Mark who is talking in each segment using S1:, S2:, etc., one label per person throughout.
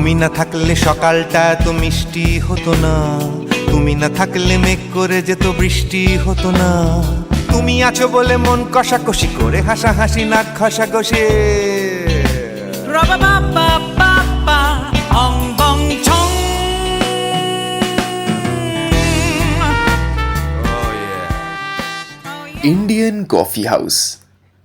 S1: তুমি না থাকলে সকালটা এত মিষ্টি হতো না, তুমি না থাকলে মেঘ করে যেত বৃষ্টি হতো না। তুমি আছো বলে মন কষাকষি করে হাসাহাসি নাক ঘষাঘষি।
S2: ইন্ডিয়ান কফি হাউস,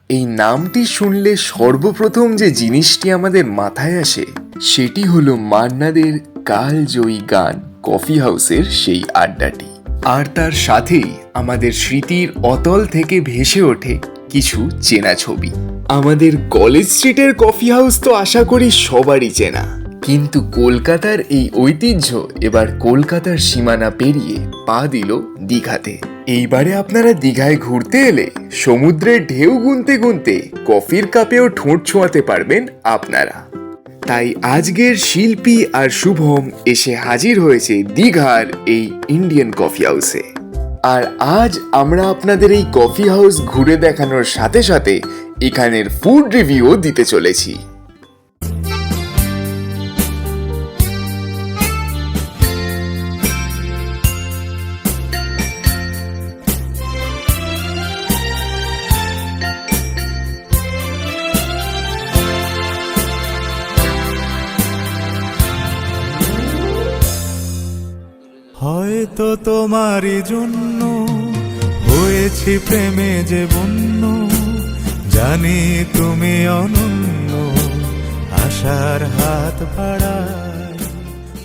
S2: এই নামটি শুনলে সর্বপ্রথম যে জিনিসটি আমাদের মাথায় আসে সেটি হলো মান্নাদের কালজয়ী গান কফি হাউসের সেই আড্ডাটি। আর তার সাথেই আমাদের স্মৃতির অতল থেকে ভেসে ওঠে কিছু চেনা ছবি। আমাদের কলেজ স্ট্রিটের কফি হাউস তো আশা করি সবারই চেনা, কিন্তু কলকাতার এই ঐতিহ্য এবার কলকাতার সীমানা পেরিয়ে পা দিল দীঘাতে। এইবারে আপনারা দীঘায় ঘুরতে এলে সমুদ্রের ঢেউ গুনতে গুনতে কফির কাপেও ঠোঁট ছোঁয়াতে পারবেন আপনারা। তাই আজকের শিল্পী আর শুভম এসে হাজির হয়েছে দীঘার এই ইন্ডিয়ান কফি হাউসে। আর আজ আমরা আপনাদের এই কফি হাউস ঘুরে দেখানোর সাথে সাথে এখানের ফুড রিভিউও দিতে চলেছি।
S3: হয়তো তোমারই জন্য হয়েছি প্রেমে যে বন্য, জানি তুমি অনন্য, আশার হাত বাড়ায়।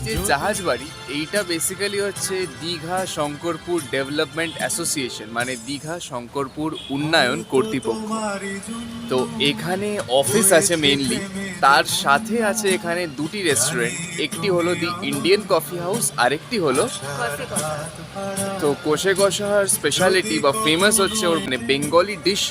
S4: যে জাহাজ বাড়ি এইটা বেসিক্যালি হচ্ছে দীঘা শঙ্করপুর ডেভেলপমেন্ট অ্যাসোসিয়েশন, মানে দীঘা শঙ্করপুর উন্নয়ন কর্তৃপক্ষ। তো এখানে অফিস আছে মেইনলি, তার সাথে আছে এখানে দুটি রেস্টুরেন্ট, একটি হলো দি ইন্ডিয়ান কফি হাউস, আরেকটি হলো তো কোষে কষার স্পেশালিটি বা ফেমাস হচ্ছে ওর মানে বেঙ্গলি ডিশ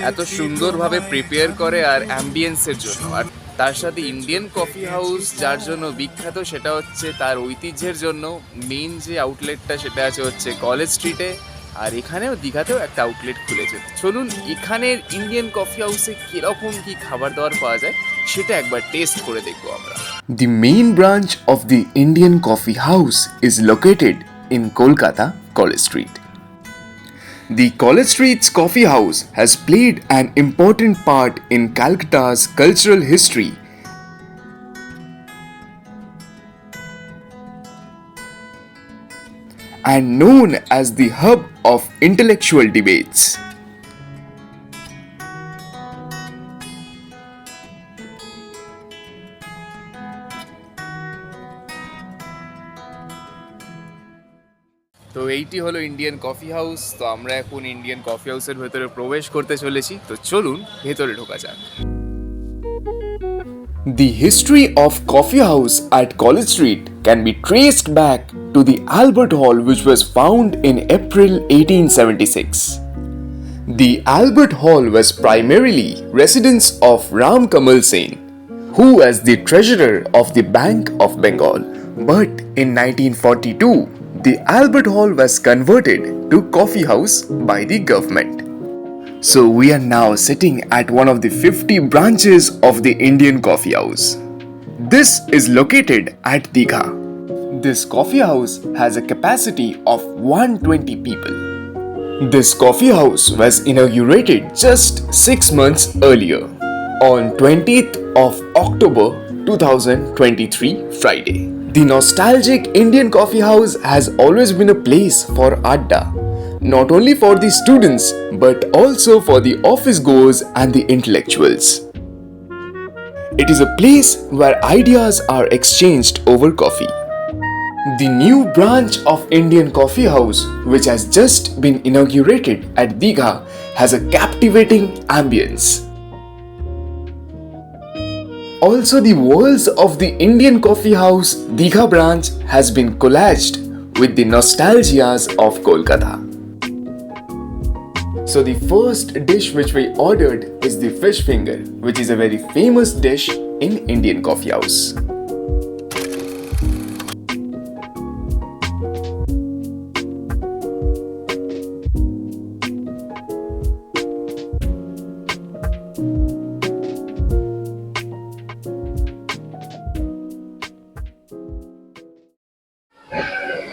S4: এত সুন্দরভাবে প্রিপেয়ার করে আর অ্যাম্বিয়েন্সের জন্য। আর তার সাথে ইন্ডিয়ান কফি হাউস যার জন্য বিখ্যাত সেটা হচ্ছে তার ঐতিহ্যের জন্য। মেইন যে আউটলেটটা সেটা আছে হচ্ছে কলেজ স্ট্রিটে, আর এখানেও দীঘাতেও একটা আউটলেট খুলেছে। চলুন এখানের ইন্ডিয়ান কফি হাউসে কিরকম কি খাবার দাবার পাওয়া যায় সেটা একবার টেস্ট করে দেখবো আমরা।
S2: The main branch of the Indian Coffee House is located in Kolkata, College Street. The College Street's coffee house has played an important part in Calcutta's cultural history and known as the hub of intellectual debates.
S4: তো এইটি হলো Indian coffee house. তো আমরা এখন Indian coffee হাউসের ভেতরে প্রবেশ করতে চলেছি, তো চলুন ভেতরে ঢোকা যাক।
S2: The history of Coffee House at College Street can be traced back to the Albert Hall, which was found in April 1876. The Albert Hall was primarily residence of Ram Kamal Sen, who was the treasurer of the Bank of Bengal. But in 1942, the Albert Hall was converted to coffee house by the government. So we are now sitting at one of the 50 branches of the Indian Coffee House. This is located at Digha. This coffee house has a capacity of 120 people. This coffee house was inaugurated just 6 months earlier, on 20th of October 2023, Friday. The nostalgic Indian Coffee House has always been a place for Adda, not only for the students but also for the office goers and the intellectuals. It is a place where ideas are exchanged over coffee. The new branch of Indian Coffee House, which has just been inaugurated at Digha, has a captivating ambience. Also, the walls of the Indian Coffee House Digha branch has been collaged with the nostalgias of Kolkata. So the first dish which we ordered is the fish finger, which is a very famous dish in Indian Coffee House.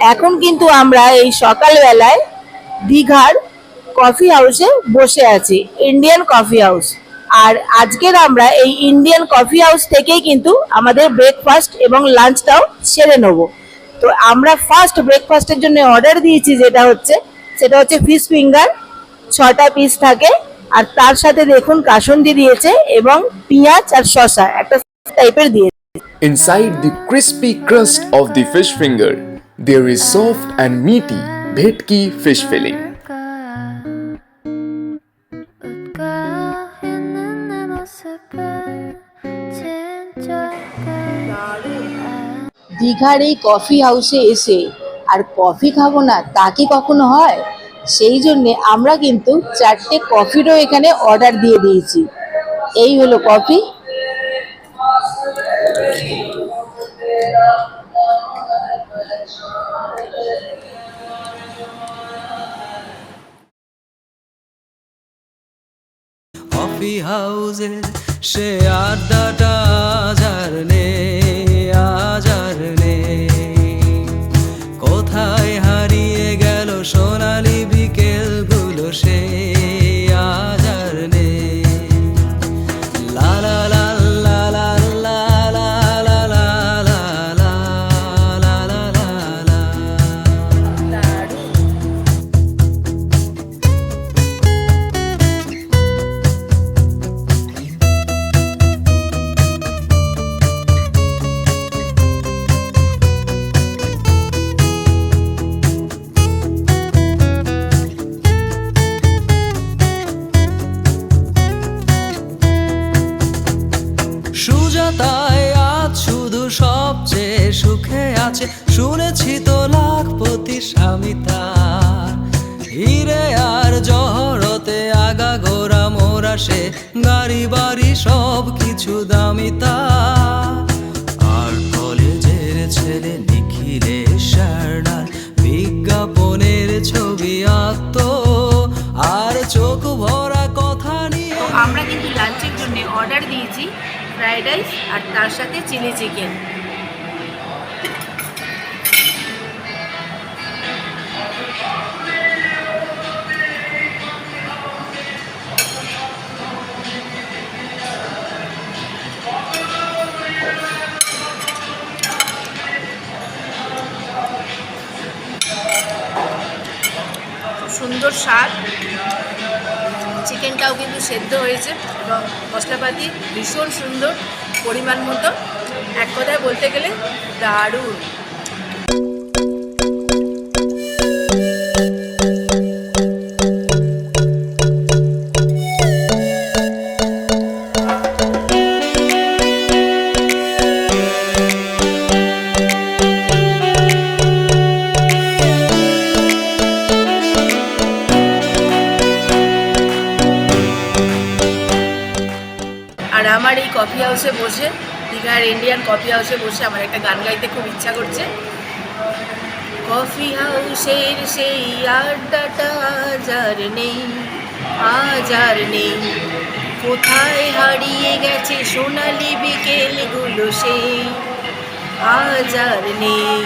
S5: এখন কিন্তু আমরা এই সকালবেলায় দীঘার coffee হাউসে বসে আছি, Indian coffee house. আর আজকের আমরা এই ইন্ডিয়ান কফি হাউস থেকেই কিন্তু আমাদের ব্রেকফাস্ট এবং লাঞ্চটাও সেরে নেব। তো আমরা ফার্স্ট ব্রেকফাস্টের জন্য অর্ডার দিয়েছি, সেটা হচ্ছে ফিশ ফিঙ্গার, 6টা পিস থাকে। আর তার সাথে দেখুন কাসুন্দি দিয়েছে এবং পেঁয়াজ আর শসা একটা টাইপের দিয়েছে।
S2: Inside the crispy crust of the fish finger, there is soft and meaty bhetki fish filling.
S5: দীঘার এই কফি হাউসে এসে আর কফি খাবো না তা কি কখনো হয়? সেই জন্যে আমরা কিন্তু 4টে কফিরও এখানে অর্ডার দিয়ে দিয়েছি। এই হলো কফি।
S6: কফি হাউসে সে আড্ডাটা আজ আর নেই। কোথায় হারিয়ে গেল সোনালি বিকেলগুলো, সে আজ আর নেই। লা লা লা লা লা লা লা লা লা লা লা লা লা লা। সুজাতায় আজ শুধু সবচেয়ে সুখে আছে, শুনেছি তো লাখপতি স্বামী তার। হিরে আর জহরতে আগা গোরা মোরা, সে গাড়ি বাড়ি সব কিছু দামি তার। আর কলেজের ছেলে নিখিলেশ শার্নার বিজ্ঞাপনের ছবি আঁকতো, আর চোখ ভরা কথা নিয়ে।
S5: আমরা কিন্তু লাঞ্চের জন্য অর্ডার দিয়েছি ফ্রাইড রাইস আর তার সাথে চিলি চিকেন। সুন্দর স্বাদ, চিকেনটাও কিন্তু সেদ্ধ হয়েছে এবং মশলাপাতি ভীষণ সুন্দর, পরিমাণ মতো। এক কথায় বলতে গেলে দারুণ। আর আমার এই কফি হাউসে বসে, দীঘার ইন্ডিয়ান কফি হাউসে বসে আমার একটা গান গাইতে খুব ইচ্ছা করছে। কফি হাউসের সেই আড্ডাটা আজ আর নেই, কোথায় হারিয়ে গেছে সোনালি বিকেলগুলো, সেই আজ আর নেই।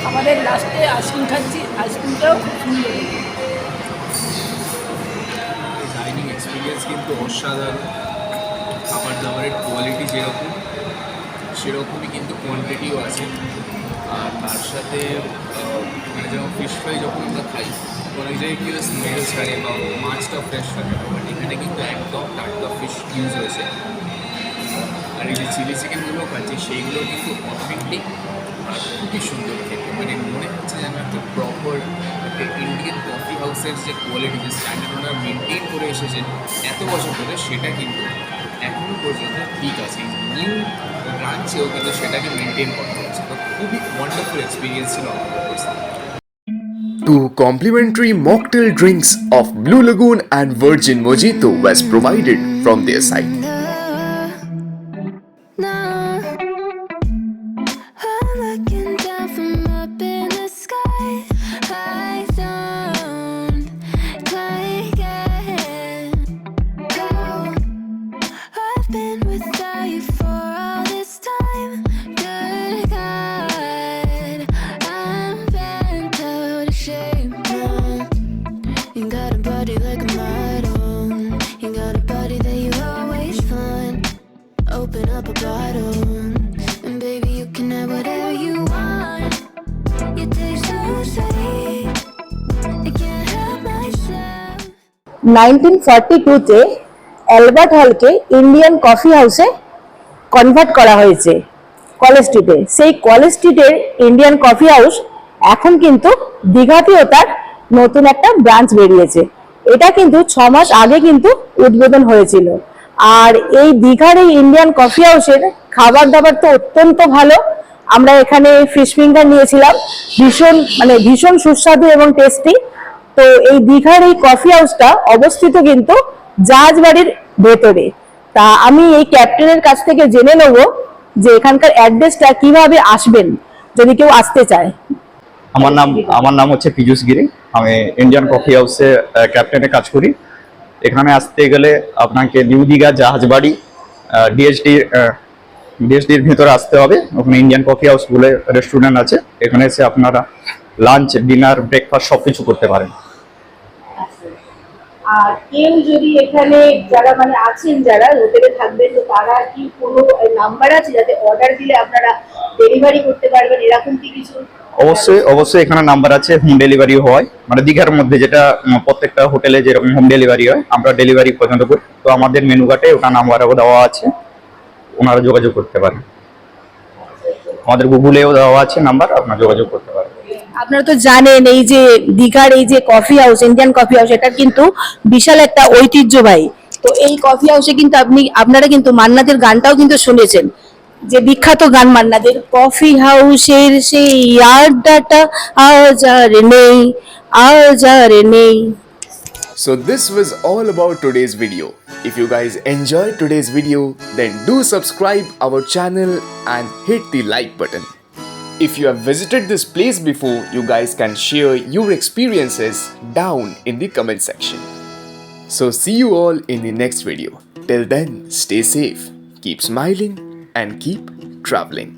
S5: আমাদের লাস্টে আইসক্রিম খাচ্ছি, আইসক্রিমটাও খুব সুন্দর।
S4: ডাইনিং এক্সপিরিয়েন্স কিন্তু অসাধারণ। খাবার দাবারের কোয়ালিটি যেরকম, সেরকমই কিন্তু কোয়ান্টিটিও আছে। আর তার সাথে মানে যেমন ফিশ ফ্রাই যখন আমরা খাই, অনেক জায়গায় কী স্মেল ছাড়ে বা মাছটা ফ্রেশ থাকে, বাট এখানে কিন্তু একদম টাটকা ফিশ ইউজ হয়েছে। আর এই যে চিলি চিকেনগুলো খাচ্ছি, সেইগুলো কিন্তু অথেন্টিক আর খুবই সুন্দর খেতে। মানে মনে হচ্ছে যেন একটা প্রপার একটা ইন্ডিয়ান কফি হাউসের যে কোয়ালিটি, যে স্ট্যান্ডার্ড ওনারা মেনটেন করে এসেছেন এত বছর ধরে, সেটা কিন্তু এখনও পর্যন্ত ঠিক আছে। নিউ ব্রাঞ্চেও কিন্তু সেটাকে মেনটেন করতে হচ্ছে। তো খুবই ওয়ান্ডারফুল এক্সপিরিয়েন্স ছিল আমাদের কাছে।
S2: 2 complimentary mocktail drinks of Blue Lagoon and Virgin Mojito was provided from their side.
S7: Looking down from up in the sky, I don't quite get how I've been without you for all this time. Good God, I open up a bottle, and baby, you can have whatever you want. You taste so sweet, I can't help myself.
S5: 1942-তে Albert হলকে Indian coffee হাউসে convert করা হয়েছে college স্ট্রিটে। সেই college স্ট্রিটের Indian coffee house এখন কিন্তু দীঘাতেও তার নতুন একটা ব্রাঞ্চ বেরিয়েছে। এটা কিন্তু 6 মাস আগে কিন্তু উদ্বোধন হয়েছিল। আর এই দীঘার এই ইন্ডিয়ান কফি হাউসের খাবার দাবার তো অত্যন্ত ভালো। আমরা এখানে ফিশ ফিঙ্গার নিয়েছিলাম, ভীষণ সুস্বাদু এবং টেস্টি। তো এই দীঘার এই কফি হাউসটা অবস্থিত কিন্তু জাহাজবাড়ির ভেতরে। তা আমি এই ক্যাপ্টেনের কাছ থেকে জেনে নেব যে এখানকার অ্যাড্রেসটা কিভাবে আসবেন যদি কেউ আসতে চায়।
S8: আমার নাম হচ্ছে পীযূষ গিরি। আমি ইন্ডিয়ান কফি হাউসে ক্যাপ্টেনে কাজ করি। এখানে আসতে গেলে আপনাকে নিউ দীঘা জাহাজবাড়ি ডিএসডির ভিতরে আসতে হবে। ওখানে ইন্ডিয়ান কফি হাউস বলে রেস্টুরেন্ট আছে। এখানে এসে আপনারা লাঞ্চ, ডিনার, ব্রেকফাস্ট সবকিছু করতে পারেন।
S5: আর কেউ যদি এখানে যারা আছেন, যারা হোটেলে থাকবেন, তো তারা কি কোনো নাম্বার আছে যাতে অর্ডার দিলে আপনারা ডেলিভারি করতে পারবেন, এরকম কি কিছু?
S8: অবশ্যই এখানে নাম্বার আছে। হোম ডেলিভারি হয়, দীঘার মধ্যে যেটা প্রত্যেকটা হোটেলে যেরকম হোম ডেলিভারি হয়, আমরা ডেলিভারি পর্যন্ত করি। তো আমাদের মেনু কার্ডে ওটা নাম্বারও দেওয়া আছে, ওনারা যোগাযোগ করতে পারেন। আমাদের গুগলেও দেওয়া আছে নাম্বার, আপনারা যোগাযোগ করতে পারেন।
S5: আপনারা তো জানেন এই যে দীঘার এই যে coffee house, Indian coffee house, এটা কিন্তু বিশাল একটা ঐতিহ্যবাহী। তো এই কফি হাউসে কিন্তু আপনারা কিন্তু মান্নাদের গানটাও কিন্তু শুনেছেন, যে বিখ্যাত গান মান্নাদের, কফি হাউসের সেই আড্ডাটা আজ আর নেই, আজ আর নেই।
S2: So this was all about today's video. If you guys enjoyed today's video, then do subscribe our channel and hit the like button. If you have visited this place before, you guys can share your experiences down in the comment section. So see you all in the next video. Till then, stay safe, keep smiling and keep traveling.